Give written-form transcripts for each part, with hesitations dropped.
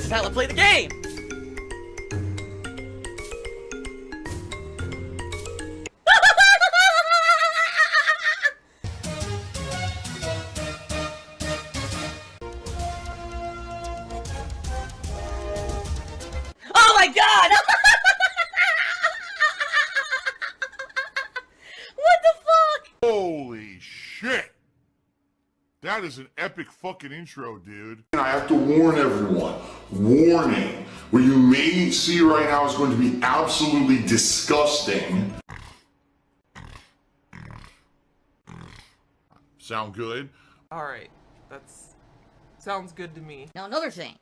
This is how I play the game! Oh my god! What the fuck? Holy shit! That is an epic fucking intro, dude. And I have to warn everyone, warning, what you may see right now is going to be absolutely disgusting. Sound good? Alright, that's... sounds good to me. Now another thing.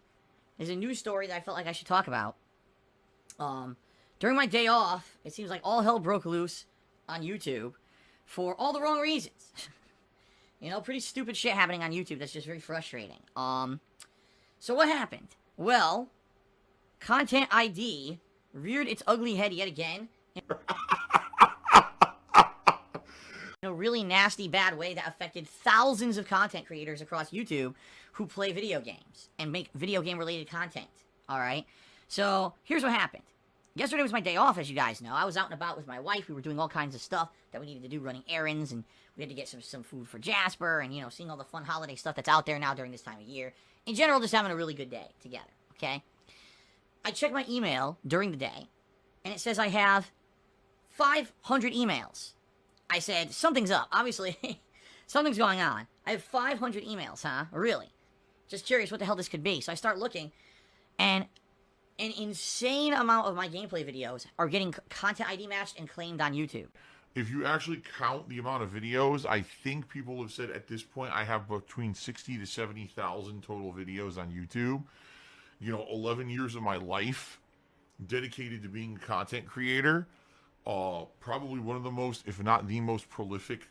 There's a news story that I felt like I should talk about. During my day off, it seems like all hell broke loose on YouTube for all the wrong reasons. You know, pretty stupid shit happening on YouTube that's just very frustrating. So what happened? Well, Content ID reared its ugly head yet again in a really nasty, bad way that affected thousands of content creators across YouTube who play video games and make video game related content. Alright? So, here's what happened. Yesterday was my day off, as you guys know. I was out and about with my wife. We were doing all kinds of stuff that we needed to do, running errands, and we had to get some food for Jasper, and, you know, seeing all the fun holiday stuff that's out there now during this time of year. In general, just having a really good day together, okay? I checked my email during the day, and it says I have 500 emails. I said, something's up. Obviously, something's going on. I have 500 emails, huh? Really? Just curious what the hell this could be. So I start looking, and an insane amount of my gameplay videos are getting Content ID matched and claimed on YouTube. If you actually count the amount of videos, I think people have said at this point I have between 60 to 70,000 total videos on YouTube. You know, 11 years of my life dedicated to being a content creator. Probably one of the most, if not the most prolific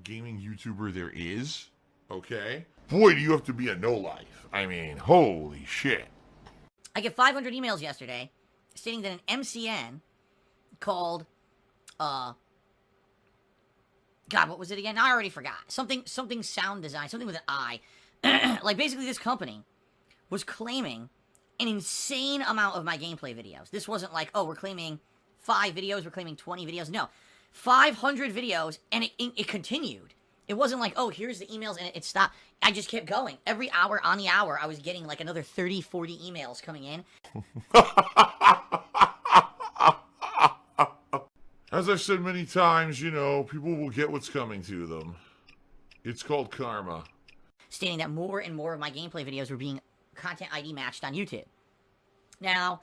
gaming YouTuber there is. Okay? Boy, do you have to be a no-life. I mean, holy shit. I get 500 emails yesterday stating that an MCN called, God, what was it again? I already forgot. Something sound design, something with an I. Like, basically this company was claiming an insane amount of my gameplay videos. This wasn't like, oh, we're claiming 5 videos, we're claiming 20 videos. No, 500 videos, and it continued. It wasn't like, oh, here's the emails, and it stopped. I just kept going. Every hour on the hour, I was getting like another 30, 40 emails coming in. As I've said many times, you know, people will get what's coming to them. It's called karma. Stating that more and more of my gameplay videos were being Content ID matched on YouTube. Now,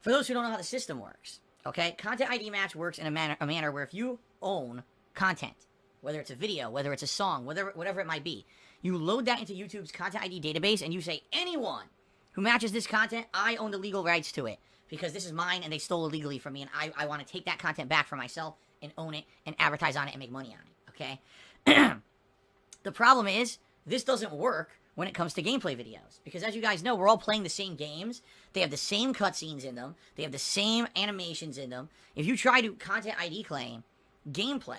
for those who don't know how the system works, okay, Content ID match works in a manner where if you own content, whether it's a video, whether it's a song, whatever it might be, you load that into YouTube's Content ID database and you say, anyone who matches this content, I own the legal rights to it because this is mine and they stole it illegally from me, and I want to take that content back for myself and own it and advertise on it and make money on it, okay? The problem is, this doesn't work when it comes to gameplay videos. Because as you guys know, we're all playing the same games. They have the same cutscenes in them. They have the same animations in them. If you try to Content ID claim gameplay,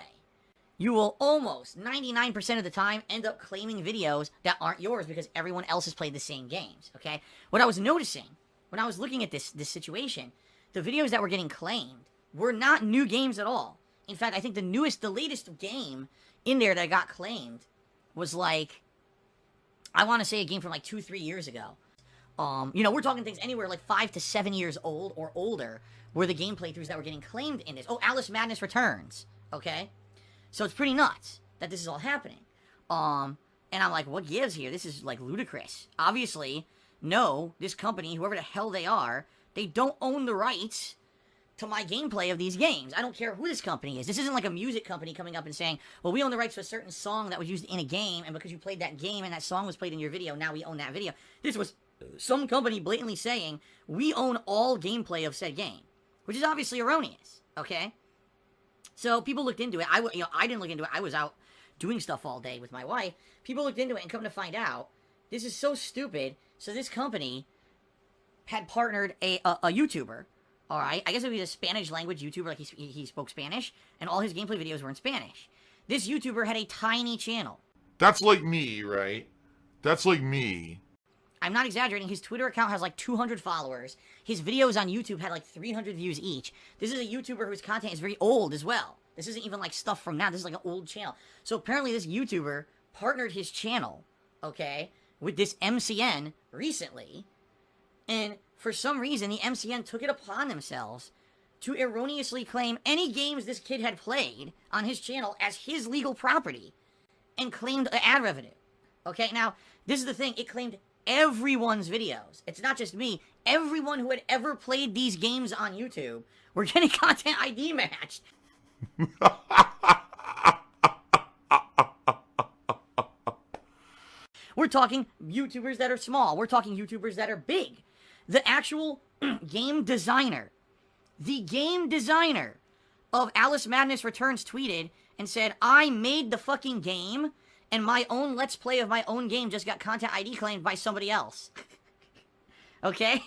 you will almost 99% of the time end up claiming videos that aren't yours because everyone else has played the same games, okay? What I was noticing when I was looking at this situation, the videos that were getting claimed were not new games at all. In fact, I think the latest game in there that got claimed was like, I want to say a game from like 2-3 years ago. You know, we're talking things anywhere like 5 to 7 years old or older were the game playthroughs that were getting claimed in this. Oh, Alice Madness Returns, okay? So it's pretty nuts that this is all happening. And I'm like, what gives here? This is like ludicrous. Obviously, no, this company, whoever the hell they are, they don't own the rights to my gameplay of these games. I don't care who this company is. This isn't like a music company coming up and saying, well, we own the rights to a certain song that was used in a game, and because you played that game and that song was played in your video, now we own that video. This was some company blatantly saying, we own all gameplay of said game, which is obviously erroneous, okay? So people looked into it. I didn't look into it. I was out doing stuff all day with my wife. People looked into it and come to find out, this is so stupid. So this company had partnered a YouTuber. All right, I guess it would be a Spanish language YouTuber, like he spoke Spanish, and all his gameplay videos were in Spanish. This YouTuber had a tiny channel. That's like me, right? That's like me. I'm not exaggerating. His Twitter account has like 200 followers. His videos on YouTube had like 300 views each. This is a YouTuber whose content is very old as well. This isn't even like stuff from now. This is like an old channel. So apparently this YouTuber partnered his channel, okay, with this MCN recently. And for some reason, the MCN took it upon themselves to erroneously claim any games this kid had played on his channel as his legal property and claimed ad revenue. Okay, now, this is the thing. It claimed everyone's videos. It's not just me. Everyone who had ever played these games on YouTube were getting content ID matched. We're talking YouTubers that are small. We're talking YouTubers that are big. The actual game designer, the game designer of Alice Madness Returns tweeted and said, I made the fucking game, and my own Let's Play of my own game just got content ID claimed by somebody else. Okay?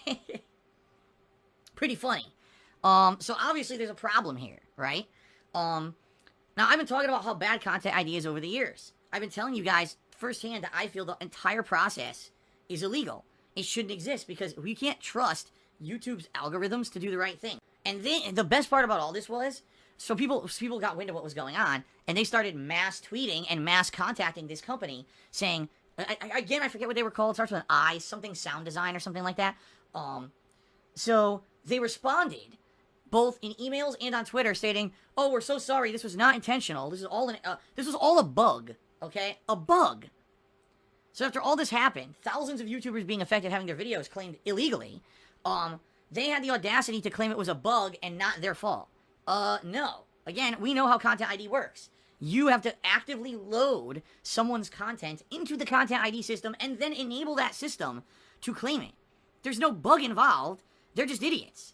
Pretty funny. So obviously there's a problem here, right? Now I've been talking about how bad content ID is over the years. I've been telling you guys firsthand that I feel the entire process is illegal. It shouldn't exist because we can't trust YouTube's algorithms to do the right thing. And then the best part about all this was, so people got wind of what was going on, and they started mass tweeting and mass contacting this company saying, again, I forget what they were called. It starts with an I, something sound design or something like that. So they responded both in emails and on Twitter stating, "Oh, we're so sorry. This was not intentional. This was all a bug. Okay, a bug." So after all this happened, thousands of YouTubers being affected having their videos claimed illegally, they had the audacity to claim it was a bug and not their fault. No. Again, we know how Content ID works. You have to actively load someone's content into the Content ID system and then enable that system to claim it. There's no bug involved. They're just idiots.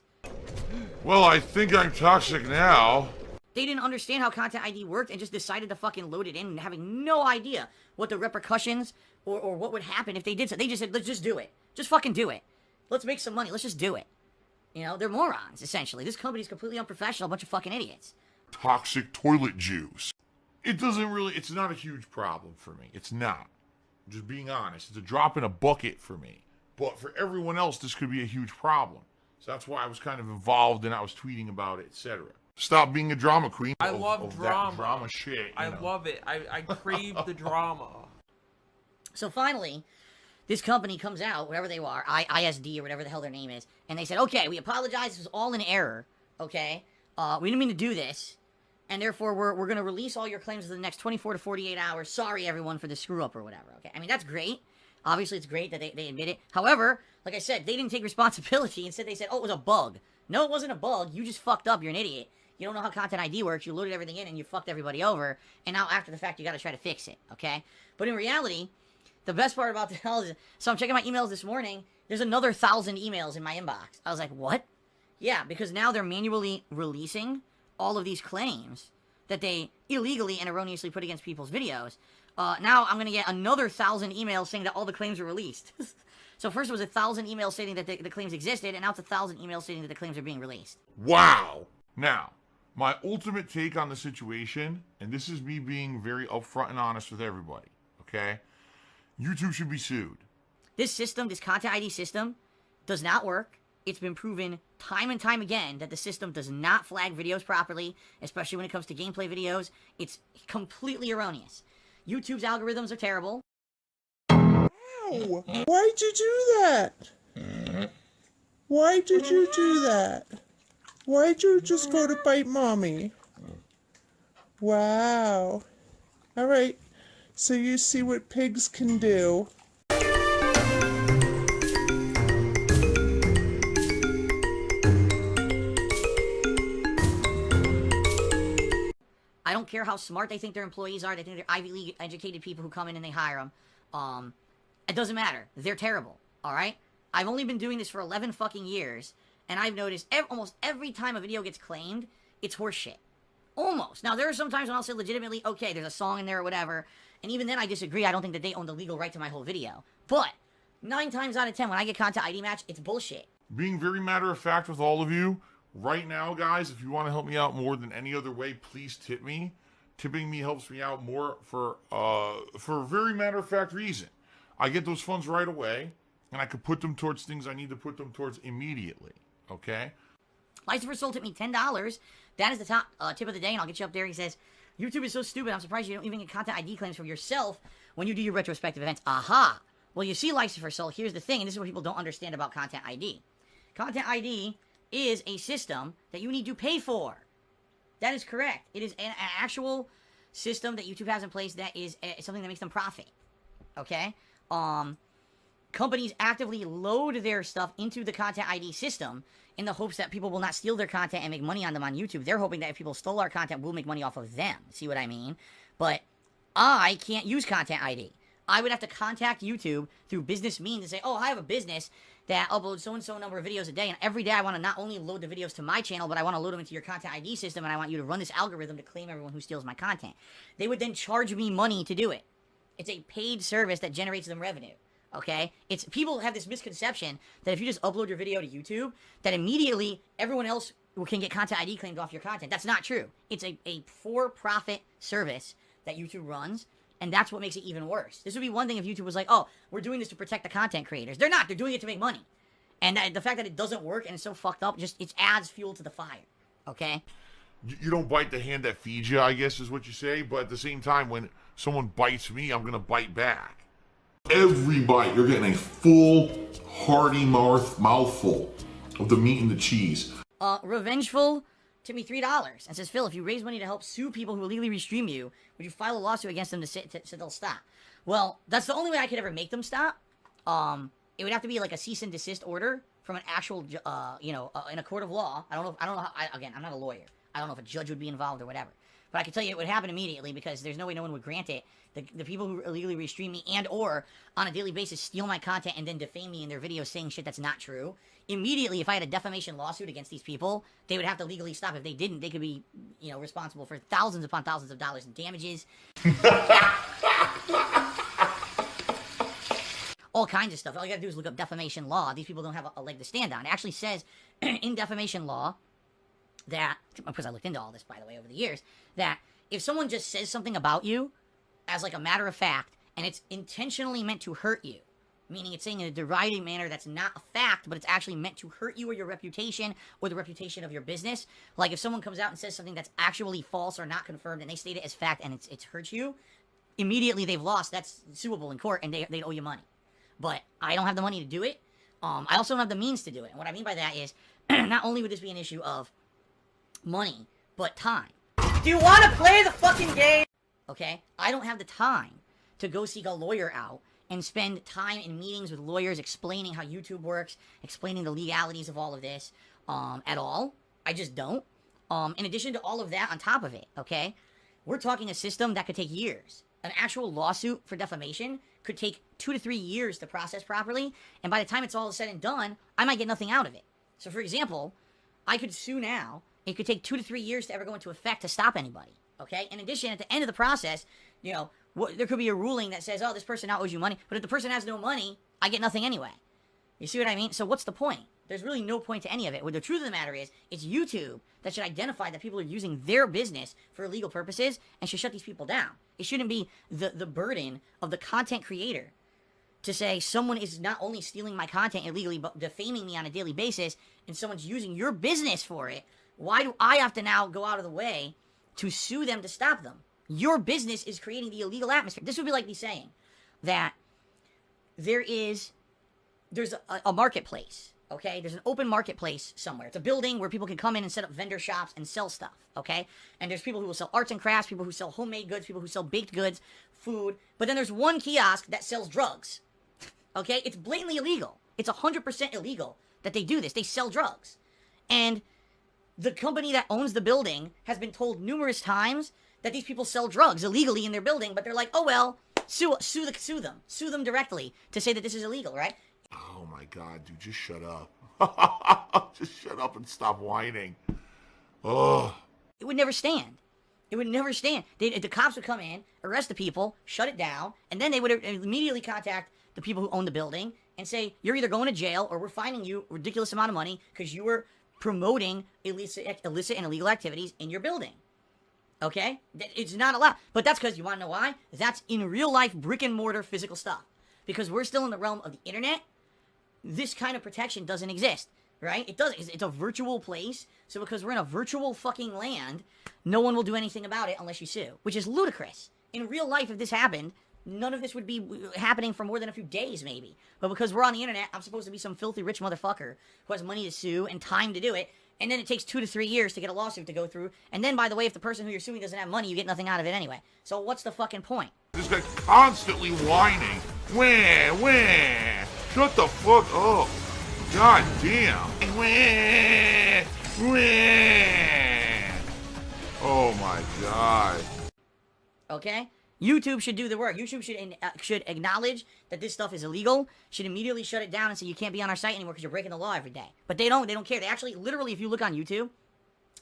Well, I think I'm toxic now. They didn't understand how Content ID worked and just decided to fucking load it in, having no idea what the repercussions or what would happen if they did so. They just said, let's just do it. Just fucking do it. Let's make some money. Let's just do it. You know, they're morons, essentially. This company's completely unprofessional, a bunch of fucking idiots. Toxic toilet juice. It's not a huge problem for me. It's not. I'm just being honest. It's a drop in a bucket for me. But for everyone else, this could be a huge problem. So that's why I was kind of involved and I was tweeting about it, etc. Stop being a drama queen. I love drama. That drama shit. I love it. I crave the drama. So finally, this company comes out, whatever they are, ISD or whatever the hell their name is, and they said, okay, we apologize, this was all an error, okay? We didn't mean to do this, and therefore we're going to release all your claims within the next 24 to 48 hours. Sorry, everyone, for the screw-up or whatever, okay? I mean, that's great. Obviously, it's great that they admit it. However, like I said, they didn't take responsibility. Instead, they said, oh, it was a bug. No, it wasn't a bug. You just fucked up. You're an idiot. You don't know how Content ID works. You loaded everything in, and you fucked everybody over, and now after the fact, you got to try to fix it, okay? But in reality, the best part about the hell is, so I'm checking my emails this morning, there's another 1,000 emails in my inbox. I was like, what? Yeah, because now they're manually releasing all of these claims that they illegally and erroneously put against people's videos. Now I'm going to get another 1,000 emails saying that all the claims are released. So first it was 1,000 emails stating that the claims existed, and now it's 1,000 emails stating that the claims are being released. Wow! Now, my ultimate take on the situation, and this is me being very upfront and honest with everybody, okay? YouTube should be sued. This system, this Content ID system, does not work. It's been proven time and time again that the system does not flag videos properly, especially when it comes to gameplay videos. It's completely erroneous. YouTube's algorithms are terrible. Ow! Why'd you do that? Why did you do that? Why'd you just go to bite mommy? Wow. Alright, so you see what pigs can do. I don't care how smart they think their employees are. They think they're Ivy League educated people who come in and they hire them. It doesn't matter. They're terrible. Alright? I've only been doing this for 11 fucking years, and I've noticed almost every time a video gets claimed, it's horseshit. Almost. Now, there are some times when I'll say legitimately, okay, there's a song in there or whatever, and even then I disagree. I don't think that they own the legal right to my whole video. But 9 times out of 10, when I get Content ID match, it's bullshit. Being very matter of fact with all of you, right now, guys, if you want to help me out more than any other way, please tip me. Tipping me helps me out more for a very matter of fact reason. I get those funds right away, and I could put them towards things I need to put them towards immediately. Okay? License for Soul tipped me $10. That is the top tip of the day, and I'll get you up there. He says, YouTube is so stupid, I'm surprised you don't even get content ID claims from yourself when you do your retrospective events. Aha! Well, you see, License for Soul, here's the thing, and this is what people don't understand about content ID. Content ID is a system that you need to pay for. That is correct. It is an actual system that YouTube has in place that is something that makes them profit. Okay? Companies actively load their stuff into the Content ID system in the hopes that people will not steal their content and make money on them on YouTube. They're hoping that if people stole our content, we'll make money off of them. See what I mean? But I can't use Content ID. I would have to contact YouTube through business means and say, oh, I have a business that uploads so-and-so number of videos a day, and every day I want to not only load the videos to my channel, but I want to load them into your Content ID system, and I want you to run this algorithm to claim everyone who steals my content. They would then charge me money to do it. It's a paid service that generates them revenue. Okay? People have this misconception that if you just upload your video to YouTube, that immediately everyone else can get Content ID claimed off your content. That's not true. It's a for-profit service that YouTube runs, and that's what makes it even worse. This would be one thing if YouTube was like, oh, we're doing this to protect the content creators. They're not. They're doing it to make money. And the fact that it doesn't work and it's so fucked up, it adds fuel to the fire. Okay? You don't bite the hand that feeds you, I guess is what you say. But at the same time, when someone bites me, I'm going to bite back. Every bite, you're getting a full, hearty mouthful of the meat and the cheese. Revengeful tipped me $3 and says, Phil, if you raise money to help sue people who illegally restream you, would you file a lawsuit against them so they'll stop? Well, that's the only way I could ever make them stop. It would have to be like a cease and desist order from an actual, in a court of law. I don't know how, again, I'm not a lawyer. I don't know if a judge would be involved or whatever. But I can tell you it would happen immediately because there's no way no one would grant it. The people who illegally restream me and or on a daily basis steal my content and then defame me in their videos saying shit that's not true. Immediately, if I had a defamation lawsuit against these people, they would have to legally stop. If they didn't, they could be, responsible for thousands upon thousands of dollars in damages. All kinds of stuff. All you gotta do is look up defamation law. These people don't have a leg to stand on. It actually says in defamation law that, because I looked into all this, by the way, over the years, that if someone just says something about you as like a matter of fact, and it's intentionally meant to hurt you, meaning it's saying in a deriding manner that's not a fact, but it's actually meant to hurt you or your reputation or the reputation of your business. Like if someone comes out and says something that's actually false or not confirmed and they state it as fact and it's hurt you, immediately they've lost. That's suable in court and they'd owe you money. But I don't have the money to do it. I also don't have the means to do it. And what I mean by that is not only would this be an issue of money, but time. Do you want to play the fucking game? Okay? I don't have the time to go seek a lawyer out and spend time in meetings with lawyers explaining how YouTube works, explaining the legalities of all of this at all. I just don't. In addition to all of that on top of it, okay? We're talking a system that could take years. An actual lawsuit for defamation could take 2 to 3 years to process properly, and by the time it's all said and done, I might get nothing out of it. So for example, I could sue now. It could take 2 to 3 years to ever go into effect to stop anybody, okay? In addition, at the end of the process, there could be a ruling that says, oh, this person now owes you money, but if the person has no money, I get nothing anyway. You see what I mean? So what's the point? There's really no point to any of it. What the truth of the matter is, it's YouTube that should identify that people are using their business for illegal purposes and should shut these people down. It shouldn't be the burden of the content creator to say someone is not only stealing my content illegally, but defaming me on a daily basis, and someone's using your business for it. Why do I have to now go out of the way to sue them to stop them? Your business is creating the illegal atmosphere. This would be like me saying that there's a marketplace, okay? There's an open marketplace somewhere. It's a building where people can come in and set up vendor shops and sell stuff, okay? And there's people who will sell arts and crafts, people who sell homemade goods, people who sell baked goods, food. But then there's one kiosk that sells drugs, okay? It's blatantly illegal. It's 100% illegal that they do this. They sell drugs. And the company that owns the building has been told numerous times that these people sell drugs illegally in their building, but they're like, oh, well, sue them. Sue them directly to say that this is illegal, right? Oh my God, dude, just shut up. Just shut up and stop whining. Oh. It would never stand. It would never stand. The cops would come in, arrest the people, shut it down, and then they would immediately contact the people who own the building and say, you're either going to jail or we're fining you a ridiculous amount of money because you were promoting illicit and illegal activities in your building. Okay? It's not allowed. But that's because, you want to know why? That's in real life brick and mortar physical stuff. Because we're still in the realm of the internet, this kind of protection doesn't exist, right? It doesn't. It's a virtual place, so because we're in a virtual fucking land, no one will do anything about it unless you sue, which is ludicrous. In real life, if this happened, none of this would be happening for more than a few days, maybe. But because we're on the internet, I'm supposed to be some filthy rich motherfucker who has money to sue and time to do it, and then it takes 2 to 3 years to get a lawsuit to go through, and then, by the way, if the person who you're suing doesn't have money, you get nothing out of it anyway. So what's the fucking point? This guy constantly whining. Wah. Shut the fuck up. God damn. Wah. Oh my god. Okay? YouTube should do the work. YouTube should acknowledge that this stuff is illegal, should immediately shut it down and say you can't be on our site anymore because you're breaking the law every day. But they don't care. They actually, literally, if you look on YouTube,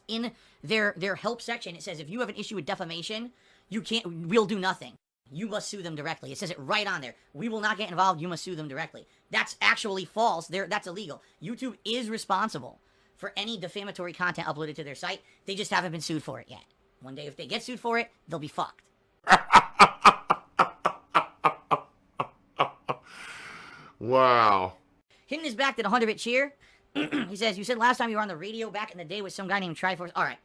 in their help section, it says if you have an issue with defamation, we'll do nothing. You must sue them directly. It says it right on there. We will not get involved. You must sue them directly. That's actually false. That's illegal. YouTube is responsible for any defamatory content uploaded to their site. They just haven't been sued for it yet. One day, if they get sued for it, they'll be fucked. Wow. Hitting his back to the 100-bit cheer. He says, you said last time you were on the radio back in the day with some guy named Triforce. All right.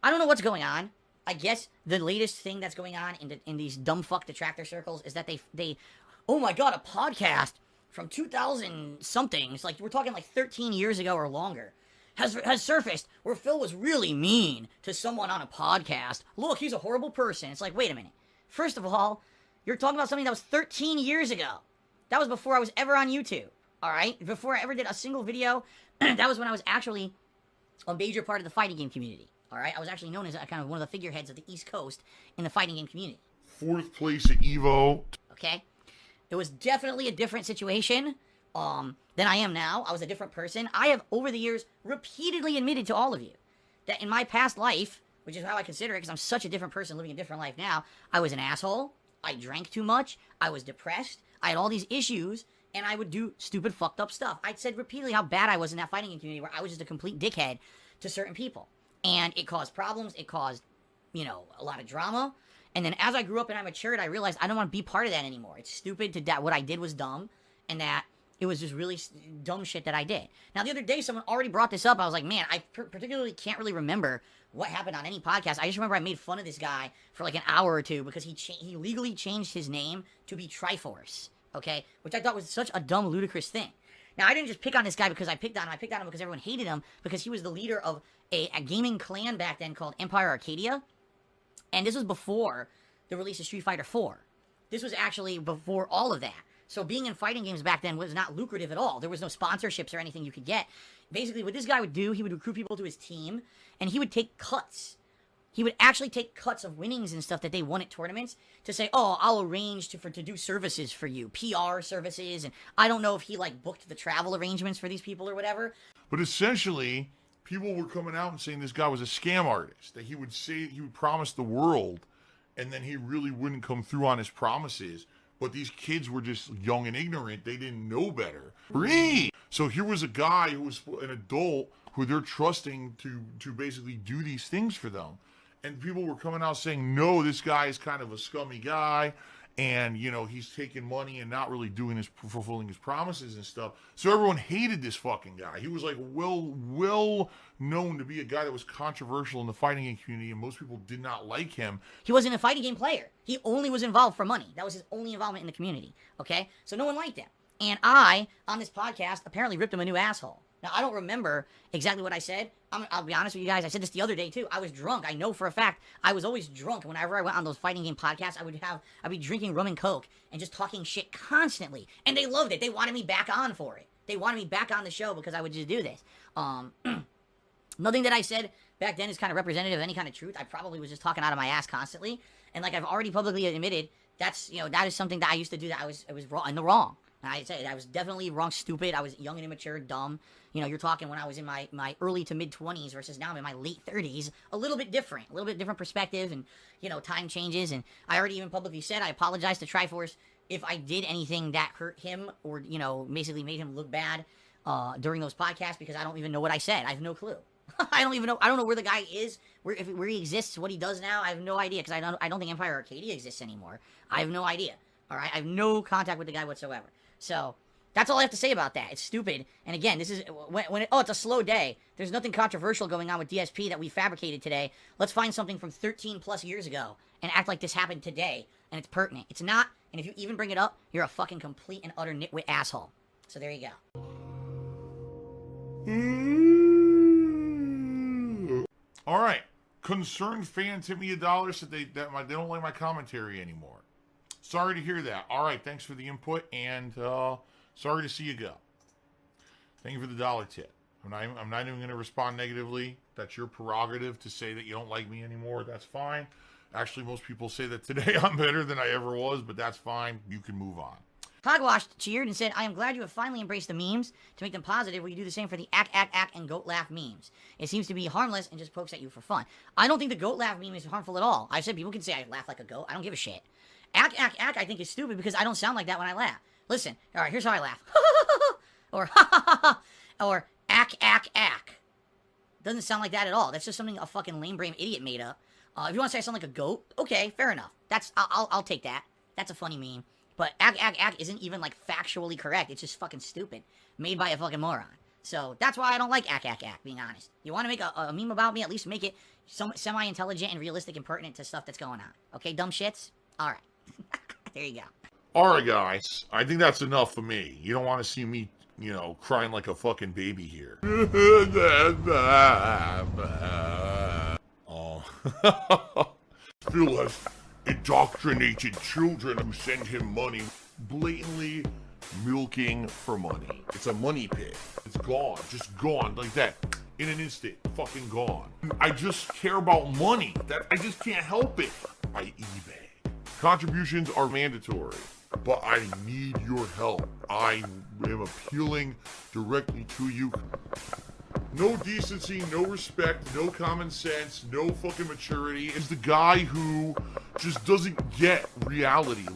I don't know what's going on. I guess the latest thing that's going on in these dumb fuck detractor circles is that they oh my god, a podcast from 2000 something. It's like we're talking like 13 years ago or longer. Has surfaced where Phil was really mean to someone on a podcast. Look, he's a horrible person. It's like, wait a minute. First of all, you're talking about something that was 13 years ago. That was before I was ever on YouTube. All right? Before I ever did a single video. That was when I was actually a major part of the fighting game community. All right? I was actually known as kind of one of the figureheads of the East Coast in the fighting game community. 4th place at Evo. Okay? It was definitely a different situation than I am now. I was a different person. I have, over the years, repeatedly admitted to all of you that in my past life, which is how I consider it because I'm such a different person living a different life now, I was an asshole. I drank too much. I was depressed. I had all these issues, and I would do stupid, fucked up stuff. I'd said repeatedly how bad I was in that fighting game community where I was just a complete dickhead to certain people. And it caused problems. It caused, a lot of drama. And then as I grew up and I matured, I realized I don't want to be part of that anymore. It's stupid that what I did was dumb, and that it was just really dumb shit that I did. Now, the other day, someone already brought this up. I was like, man, I particularly can't really remember what happened on any podcast. I just remember I made fun of this guy for like an hour or two because he legally changed his name to be Triforce, okay? Which I thought was such a dumb, ludicrous thing. Now, I didn't just pick on this guy because I picked on him. I picked on him because everyone hated him because he was the leader of a gaming clan back then called Empire Arcadia. And this was before the release of Street Fighter 4. This was actually before all of that. So being in fighting games back then was not lucrative at all. There was no sponsorships or anything you could get. Basically, what this guy would do, he would recruit people to his team, and he would take cuts. He would actually take cuts of winnings and stuff that they won at tournaments to say, oh, I'll arrange to do services for you, PR services, and I don't know if he, booked the travel arrangements for these people or whatever. But essentially, people were coming out and saying this guy was a scam artist, that he would promise the world, and then he really wouldn't come through on his promises. But these kids were just young and ignorant. They didn't know better. So here was a guy who was an adult who they're trusting to basically do these things for them. And people were coming out saying, no, this guy is kind of a scummy guy. And, he's taking money and not really fulfilling his promises and stuff. So everyone hated this fucking guy. He was well known to be a guy that was controversial in the fighting game community, and most people did not like him. He wasn't a fighting game player. He only was involved for money. That was his only involvement in the community, okay? So no one liked him. And I, on this podcast, apparently ripped him a new asshole. Now, I don't remember exactly what I said. I'll be honest with you guys. I said this the other day, too. I was drunk. I know for a fact I was always drunk. Whenever I went on those fighting game podcasts, I'd be drinking rum and coke and just talking shit constantly. And they loved it. They wanted me back on for it. They wanted me back on the show because I would just do this. Nothing that I said back then is kind of representative of any kind of truth. I probably was just talking out of my ass constantly. And like I've already publicly admitted, that is something that I used to do that I was wrong, in the wrong. And I say I was definitely wrong, stupid. I was young and immature, dumb. You're talking when I was in my early to mid 20s versus now I'm in my late 30s. A little bit different perspective, and time changes. And I already even publicly said I apologize to Triforce if I did anything that hurt him or basically made him look bad during those podcasts, because I don't even know what I said. I have no clue. I don't know. I don't know where the guy is, where he exists, what he does now. I have no idea, because I don't think Empire Arcadia exists anymore. I have no idea. All right, I have no contact with the guy whatsoever. So That's all I have to say about that. It's stupid. And again, this is it's a slow day. There's nothing controversial going on with DSP that we fabricated today. Let's find something from 13 plus years ago and act like this happened today and it's pertinent. It's not. And if you even bring it up, you're a fucking complete and utter nitwit asshole. So there you go. All right. Concerned fans hit me $1, said they don't like my commentary anymore. Sorry to hear that. All right, thanks for the input, and sorry to see you go. Thank you for the $1 tip. I'm not even going to respond negatively. That's your prerogative to say that you don't like me anymore. That's fine. Actually, most people say that today I'm better than I ever was, but that's fine. You can move on. Hogwash cheered and said, I am glad you have finally embraced the memes to make them positive. Will you do the same for the ack, and goat laugh memes? It seems to be harmless and just pokes at you for fun. I don't think the goat laugh meme is harmful at all. I've said people can say I laugh like a goat. I don't give a shit. Ack, I think is stupid because I don't sound like that when I laugh. Listen, all right, here's how I laugh. Or ha ha ha, or ack. Doesn't sound like that at all. That's just something a fucking lame brain idiot made up. If you want to say I sound like a goat, okay, fair enough. I'll take that. That's a funny meme. But ack isn't even, like, factually correct. It's just fucking stupid. Made by a fucking moron. So, that's why I don't like ack, being honest. You want to make a meme about me, at least make it semi-intelligent and realistic and pertinent to stuff that's going on. Okay, dumb shits? Alright. There you go. All right, guys. I think that's enough for me. You don't want to see me, crying like a fucking baby here. Oh. Phil has indoctrinated children who send him money, blatantly milking for money. It's a money pit. It's gone, just gone like that. In an instant, fucking gone. I just care about money. I just can't help it. I eBay. Contributions are mandatory, but I need your help. I am appealing directly to you. No decency, no respect, no common sense, no fucking maturity. Is the guy who just doesn't get reality.